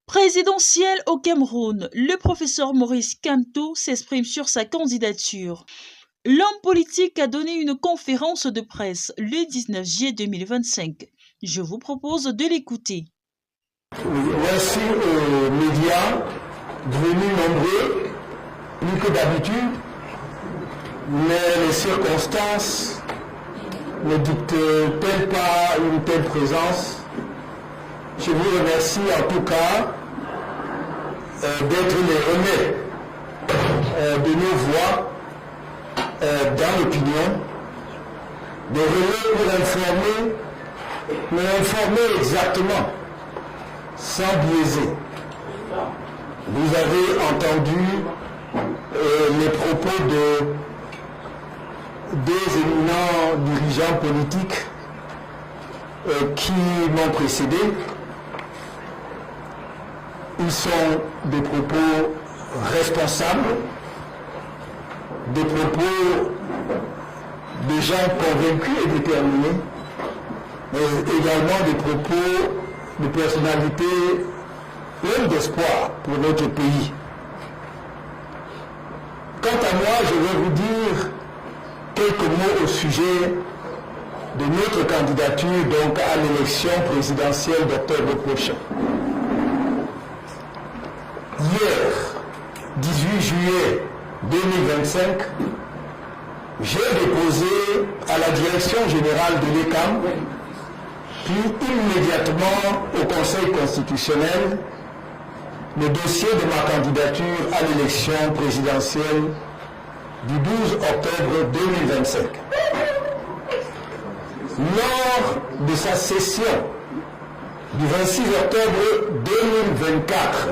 Présidentielle au Cameroun, le professeur Maurice Kamto s'exprime sur sa candidature. L'homme politique a donné une conférence de presse le 19 juillet 2025. Je vous propose de l'écouter. Voici aux médias devenus nombreux, plus que d'habitude, mais les circonstances ne dictent-elles pas une telle présence. Je vous remercie en tout cas d'être les relais de nos voix dans l'opinion, des relais pour informer, mais informer exactement, sans biaiser. Vous avez entendu les propos des éminents dirigeants politiques qui m'ont précédé. Ils sont des propos responsables, des propos de gens convaincus et déterminés, mais également des propos de personnalités pleines d'espoir pour notre pays. Quant à moi, je vais vous dire quelques mots au sujet de notre candidature donc à l'élection présidentielle d'octobre prochain. Hier, 18 juillet 2025, j'ai déposé à la direction générale de l'ECAM, puis immédiatement au Conseil constitutionnel, le dossier de ma candidature à l'élection présidentielle du 12 octobre 2025. Lors de sa session du 26 octobre 2024,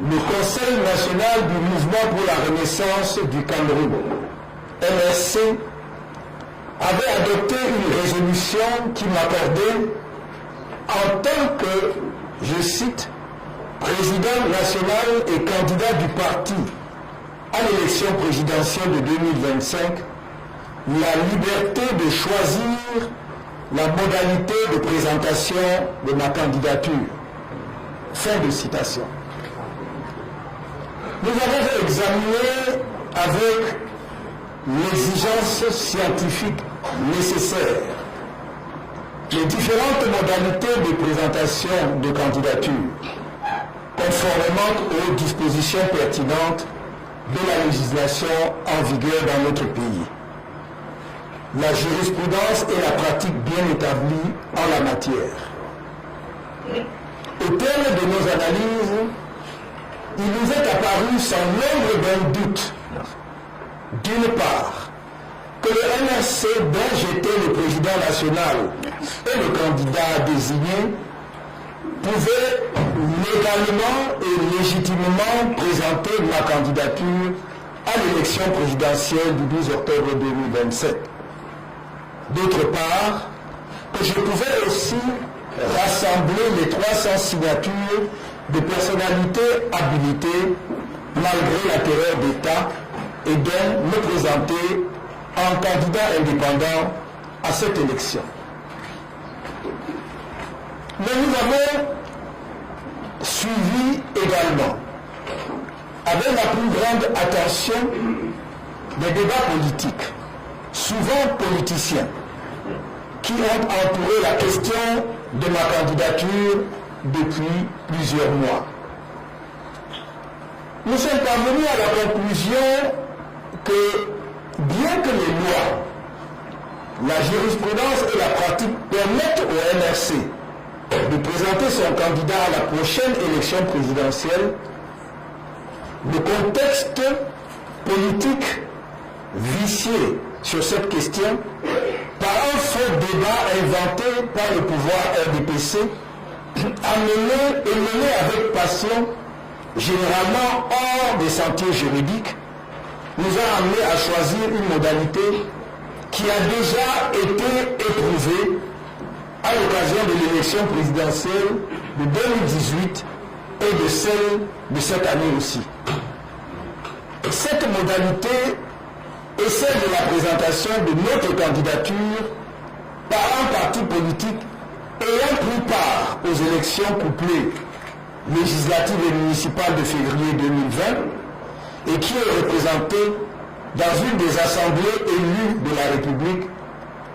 le Conseil national du mouvement pour la renaissance du Cameroun, MRC, avait adopté une résolution qui m'accordait en tant que, je cite, président national et candidat du parti à l'élection présidentielle de 2025, la liberté de choisir la modalité de présentation de ma candidature. Fin de citation. Nous avons examiné avec l'exigence scientifique nécessaire les différentes modalités de présentation de candidature, conformément aux dispositions pertinentes de la législation en vigueur dans notre pays, la jurisprudence et la pratique bien établie en la matière. Au terme de nos analyses, il nous est apparu sans l'ombre d'un doute, d'une part, que le MRC dont j'étais le président national et le candidat désigné pouvait légalement et légitimement présenter ma candidature à l'élection présidentielle du 12 octobre 2027. D'autre part, que je pouvais aussi rassembler les 300 signatures de personnalités habilitées malgré la terreur d'État et donc me présenter en candidat indépendant à cette élection. Mais nous avons suivi également, avec la plus grande attention, des débats politiques, souvent politiciens, qui ont entouré la question de ma candidature depuis plusieurs mois. Nous sommes parvenus à la conclusion que, bien que les lois, la jurisprudence et la pratique permettent au MRC de présenter son candidat à la prochaine élection présidentielle, le contexte politique vicié sur cette question, par un faux débat inventé par le pouvoir RDPC, a mené avec passion, généralement hors des sentiers juridiques, nous a amené à choisir une modalité qui a déjà été éprouvée à l'occasion de l'élection présidentielle de 2018 et de celle de cette année aussi. Cette modalité est celle de la présentation de notre candidature par un parti politique ayant pris part aux élections couplées législatives et municipales de février 2020 et qui est représenté dans une des assemblées élues de la République,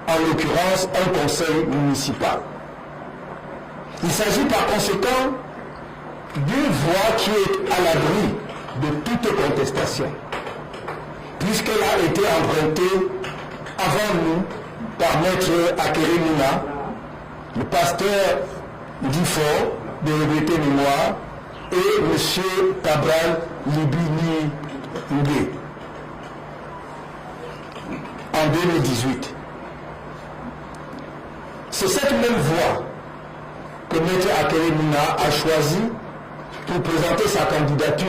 en l'occurrence un conseil municipal. Il s'agit par conséquent d'une voix qui est à l'abri de toute contestation, puisqu'elle a été empruntée avant nous par Maître Akere Mouna, le pasteur d'Ifort de regrettée mémoire, et M. Cabral Libini Ndé en 2018. C'est cette même voie que M. Akere Mouna a choisi pour présenter sa candidature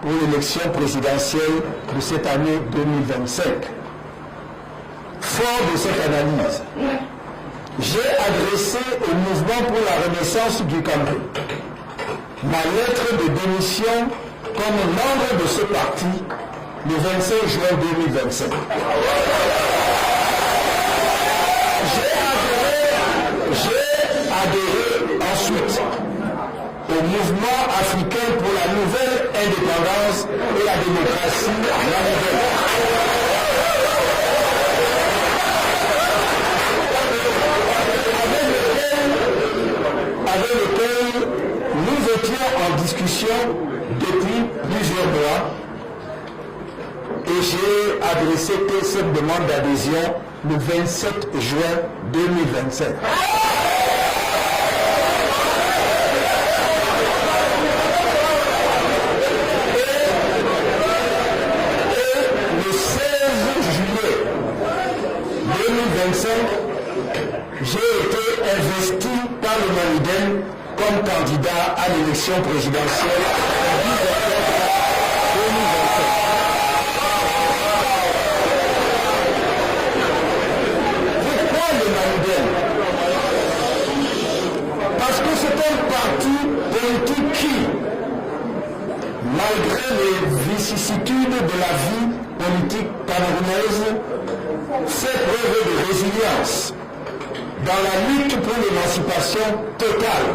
pour l'élection présidentielle de cette année 2025. Fort de cette analyse, j'ai adressé au mouvement pour la renaissance du Cameroun ma lettre de démission comme membre de ce parti le 25 juin 2025. J'ai adhéré ensuite au mouvement africain pour la nouvelle indépendance et la démocratie, la nouvelle. Avec lequel nous étions en discussion depuis plusieurs mois, et j'ai adressé cette demande d'adhésion le 27 juin 2025. J'ai été investi par le Maniden comme candidat à l'élection présidentielle le 10 octobre 2025. Pourquoi le Maniden? Parce que c'est un parti politique qui, malgré les vicissitudes de la vie politique camerounaise, fait preuve de résilience dans la lutte pour l'émancipation totale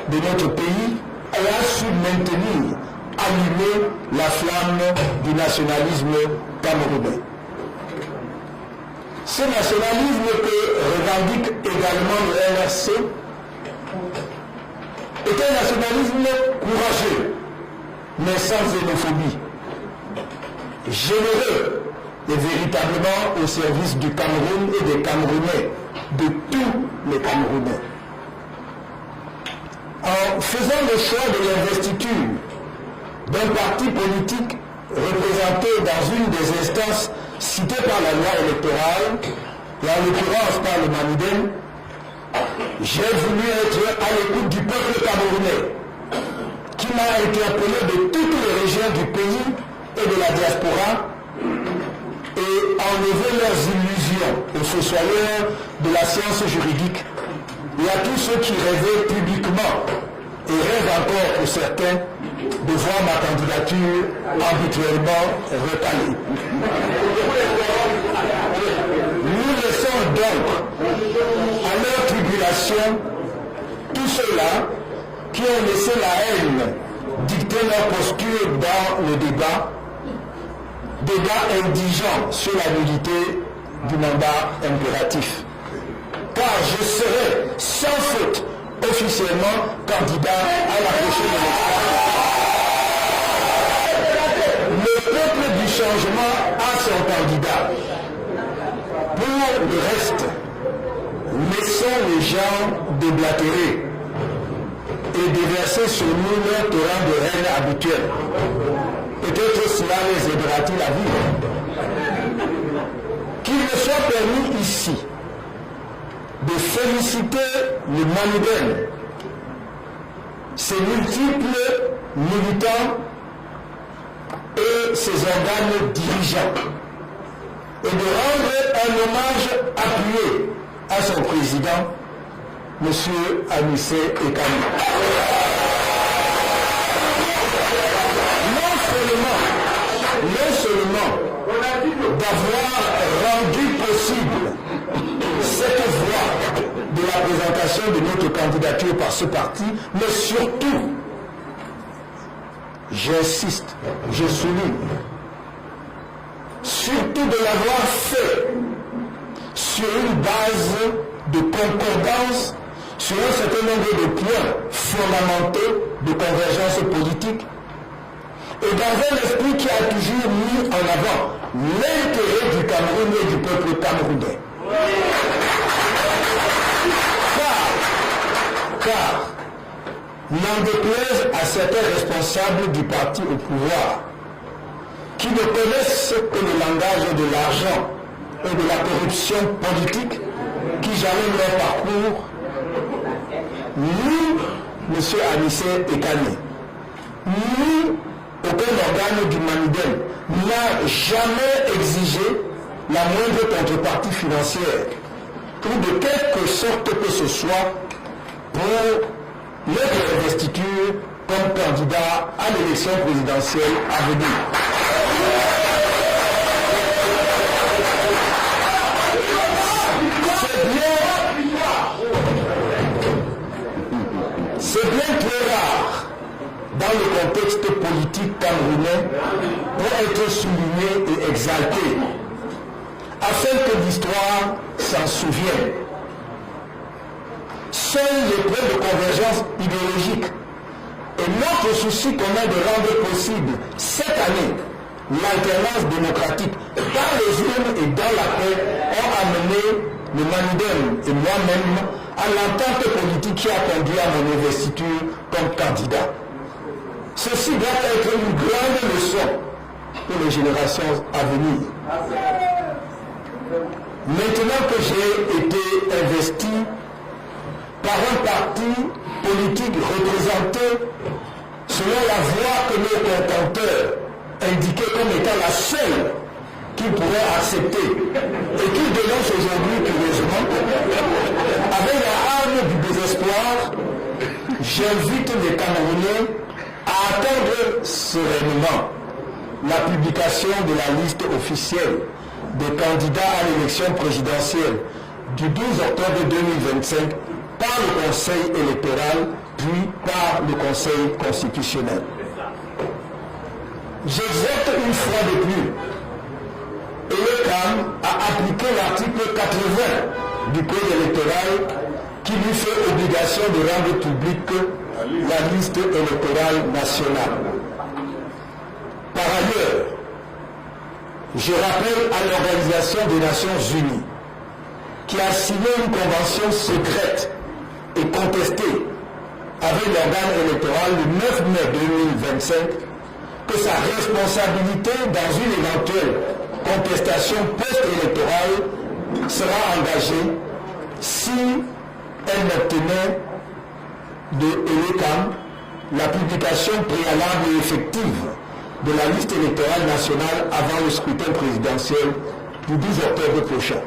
de notre pays et a su maintenir, allumer la flamme du nationalisme camerounais. Ce nationalisme que revendique également le NRC est un nationalisme courageux, mais sans xénophobie, généreux et véritablement au service du Cameroun et des Camerounais, de tous les Camerounais. En faisant le choix de l'investiture d'un parti politique représenté dans une des instances citées par la loi électorale, et en l'occurrence par le Maniden, j'ai voulu être à l'écoute du peuple camerounais, qui m'a interpellé de toutes les régions du pays et de la diaspora, et enlever leurs illusions aux fossoyeurs de la science juridique et à tous ceux qui rêvaient publiquement et rêvent encore pour certains de voir ma candidature arbitrairement recalée. Nous laissons donc à leur tribulation tous ceux-là qui ont laissé la haine dicter leur posture dans le débat indigent sur la nullité du mandat impératif. Car je serai sans faute officiellement candidat à la prochaine élection. Le peuple du changement a son candidat. Pour le reste, laissons les gens déblatérer et déverser sur nous leur torrent de haine habituel. Peut-être cela les aidera-t-il à vivre. Qu'il me soit permis ici de féliciter le Maniden, ses multiples militants et ses organes dirigeants, et de rendre un hommage appuyé à son président, M. Anissé Ekani. Non seulement d'avoir rendu possible cette voie de la présentation de notre candidature par ce parti, mais surtout j'insiste, je souligne, surtout de l'avoir fait sur une base de concordance sur un certain nombre de points fondamentaux de convergence politique et dans un esprit qui a toujours mis en avant l'intérêt du Cameroun et du peuple camerounais. Car n'en déplaise à certains responsables du parti au pouvoir qui ne connaissent que le langage de l'argent et de la corruption politique qui jalonnent leur parcours, ni M. Anissé Ekane, ni aucun organe du Manidem n'a jamais exigé la moindre contrepartie financière ou de quelque sorte que ce soit pour notre investiture comme candidat à l'élection présidentielle à venir. C'est bien trop rare dans le contexte politique camerounais pour être souligné et exalté, afin que l'histoire s'en souvienne. Seuls les points de convergence idéologique et notre souci commun de rendre possible cette année l'alternance démocratique dans les urnes et dans la paix ont amené le Manidem et moi-même à l'entente politique qui a conduit à mon investiture comme candidat. Ceci doit être une grande leçon pour les générations à venir. Maintenant que j'ai été investi par un parti politique représenté selon la voie que nos contenteurs indiquaient comme étant la seule qu'ils pourraient accepter et qu'ils dénoncent aujourd'hui curieusement, avec la arme du désespoir, j'invite les Camerounais à attendre sereinement la publication de la liste officielle des candidats à l'élection présidentielle du 12 octobre 2025 par le Conseil électoral puis par le Conseil constitutionnel. J'exhorte une fois de plus ELECAM à appliquer l'article 80 du Code électoral qui lui fait obligation de rendre publique la liste électorale nationale. Par ailleurs, je rappelle à l'Organisation des Nations Unies qui a signé une convention secrète et contestée avec l'organe électoral le 9 mai 2025 que sa responsabilité dans une éventuelle contestation post-électorale sera engagée si elle n'obtenait de ELECAM la publication préalable et effective de la liste électorale nationale avant le scrutin présidentiel du 12 octobre prochain.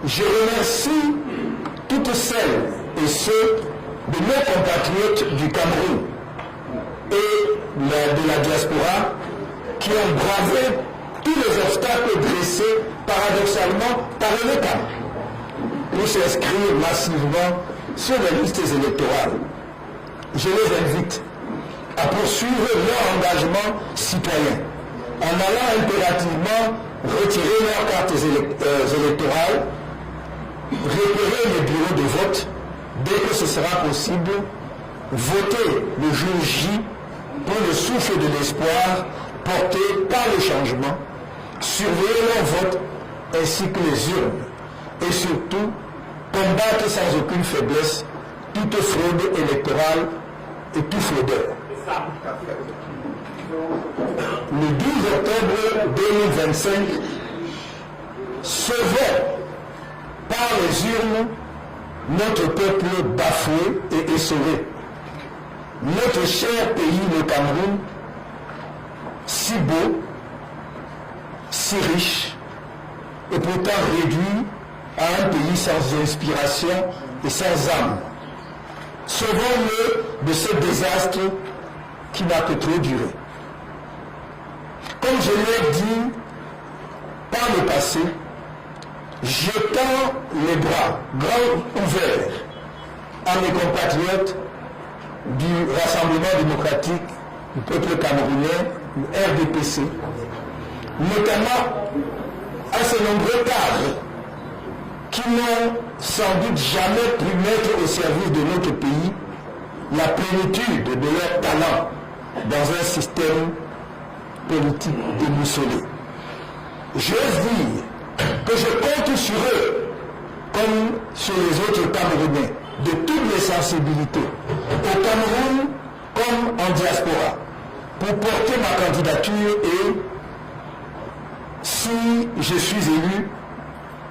Je remercie toutes celles et ceux de nos compatriotes du Cameroun et de la diaspora qui ont bravé tous les obstacles dressés paradoxalement par ELECAM pour s'inscrire massivement sur les listes électorales. Je les invite à poursuivre leur engagement citoyen en allant impérativement retirer leurs cartes électorales, repérer les bureaux de vote dès que ce sera possible, voter le jour J pour le souffle de l'espoir porté par le changement, surveiller leur vote ainsi que les urnes et surtout combattre sans aucune faiblesse toute fraude électorale et tout fraudeur. Le 12 octobre 2025, sauvons par les urnes notre peuple bafoué et essoré. Notre cher pays, le Cameroun, si beau, si riche, et pourtant réduit à un pays sans inspiration et sans âme. Sauvons-le de ce désastre qui n'a que trop duré. Comme je l'ai dit par le passé, je tends les bras grands ouverts à mes compatriotes du Rassemblement démocratique du peuple camerounais, le RDPC, notamment à ces nombreux cadres qui n'ont sans doute jamais pu mettre au service de notre pays la plénitude de leur talent dans un système politique déboussolé. J'ose dire que je compte sur eux, comme sur les autres Camerounais, de toutes les sensibilités, au Cameroun comme en diaspora, pour porter ma candidature et, si je suis élu,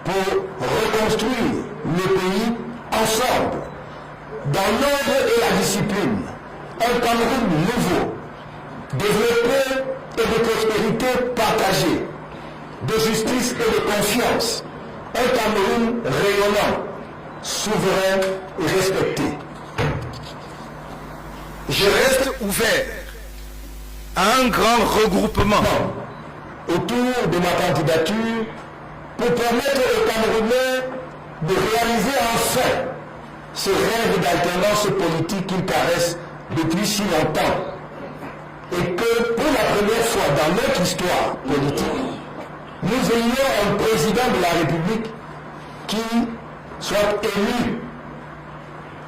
pour reconstruire le pays ensemble, dans l'ordre et la discipline, un Cameroun nouveau, développé et de prospérité partagée, de justice et de confiance, un Cameroun rayonnant, souverain et respecté. Je reste ouvert à un grand regroupement autour de ma candidature pour permettre aux Camerounais de réaliser enfin ce rêve d'alternance politique qu'ils caressent depuis si longtemps, et que pour la première fois dans notre histoire politique, nous ayons un président de la République qui soit élu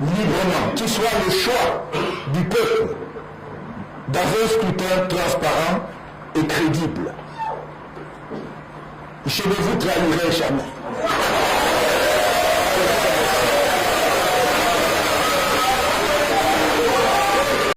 librement, qui soit le choix du peuple dans un scrutin transparent et crédible. Je ne vous trahirai jamais.